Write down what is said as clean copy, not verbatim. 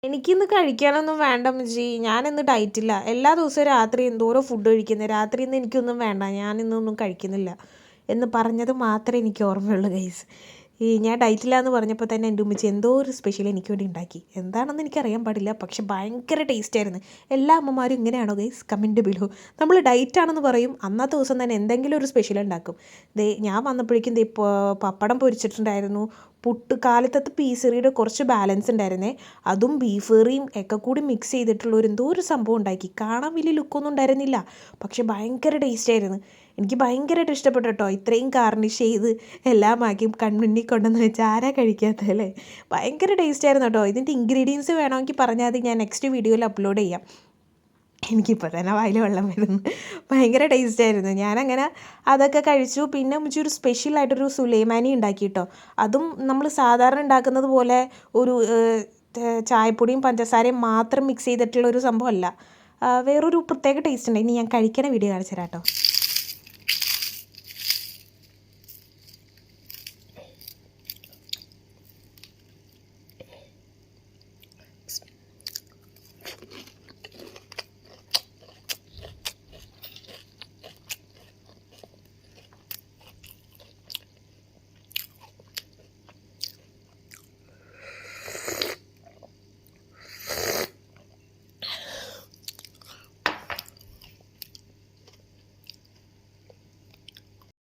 എനിക്കിന്ന് കഴിക്കാനൊന്നും വേണ്ട ഉമ്മച്ചി. ഞാനിന്ന് ഡയറ്റില്ല. എല്ലാ ദിവസവും രാത്രി എന്തോരം ഫുഡ് കഴിക്കുന്നത്. രാത്രി ഇന്ന് എനിക്കൊന്നും വേണ്ട, ഞാനിന്നൊന്നും കഴിക്കുന്നില്ല എന്ന് പറഞ്ഞത് മാത്രമേ എനിക്ക് ഓർമ്മയുള്ളൂ ഗൈസ്. ഞാൻ ഡയറ്റില്ല എന്ന് പറഞ്ഞപ്പോൾ തന്നെ എൻ്റെ ഉമ്മച്ചി എന്തോ ഒരു സ്പെഷ്യൽ എനിക്ക് വേണ്ടി ഉണ്ടാക്കി. എന്താണെന്ന് എനിക്കറിയാൻ പാടില്ല, പക്ഷെ ഭയങ്കര ടേസ്റ്റ് ആയിരുന്നു. എല്ലാ അമ്മമാരും ഇങ്ങനെയാണോ ഗൈസ്? Comment below. നമ്മൾ ഡയറ്റാണെന്ന് പറയും, അന്നത്തെ ദിവസം തന്നെ എന്തെങ്കിലും ഒരു സ്പെഷ്യൽ ഉണ്ടാക്കും. ഞാൻ വന്നപ്പോഴേക്കും പപ്പടം പൊരിച്ചിട്ടുണ്ടായിരുന്നു, പുട്ട്, കാലത്തത്തെ പീസറിയുടെ കുറച്ച് ബാലൻസ് ഉണ്ടായിരുന്നേ, അതും ബീഫ് കറിയും ഒക്കെ കൂടി മിക്സ് ചെയ്തിട്ടുള്ള എന്തോ ഒരു സംഭവം ഉണ്ടാക്കി. കാണാൻ വലിയ ലുക്കൊന്നും ഉണ്ടായിരുന്നില്ല, പക്ഷെ ഭയങ്കര ടേസ്റ്റ് ആയിരുന്നു. എനിക്ക് ഭയങ്കരമായിട്ട് ഇഷ്ടപ്പെട്ടു കേട്ടോ. ഇത്രയും ഗാർണിഷ് ചെയ്ത് എല്ലാം ആക്കി കൺമുന്നിൽ കൊണ്ടുവന്ന് വെച്ച് ആരാ കഴിക്കാത്തല്ലേ? ഭയങ്കര ടേസ്റ്റ് ആയിരുന്നു കേട്ടോ. ഇതിൻ്റെ ഇൻഗ്രീഡിയൻസ് വേണമെങ്കിൽ പറഞ്ഞാൽ അത് ഞാൻ നെക്സ്റ്റ് വീഡിയോയിൽ അപ്ലോഡ് ചെയ്യാം. എനിക്കിപ്പോൾ തന്നെ വായിൽ വെള്ളം വരുന്നു. ഭയങ്കര ടേസ്റ്റ് ആയിരുന്നു. ഞാനങ്ങനെ അതൊക്കെ കഴിച്ചു. പിന്നെ ഉമ്മച്ചി ഒരു സ്പെഷ്യലായിട്ടൊരു സുലൈമാനി ഉണ്ടാക്കി കേട്ടോ. അതും നമ്മൾ സാധാരണ ഉണ്ടാക്കുന്നത് പോലെ ഒരു ചായപ്പൊടിയും പഞ്ചസാരയും മാത്രം മിക്സ് ചെയ്തിട്ടുള്ള ഒരു സംഭവമല്ല. വേറൊരു പ്രത്യേക ടേസ്റ്റ് ഉണ്ട്. ഇനി ഞാൻ കഴിക്കണ വീഡിയോ കാണിച്ചു തരാം കേട്ടോ.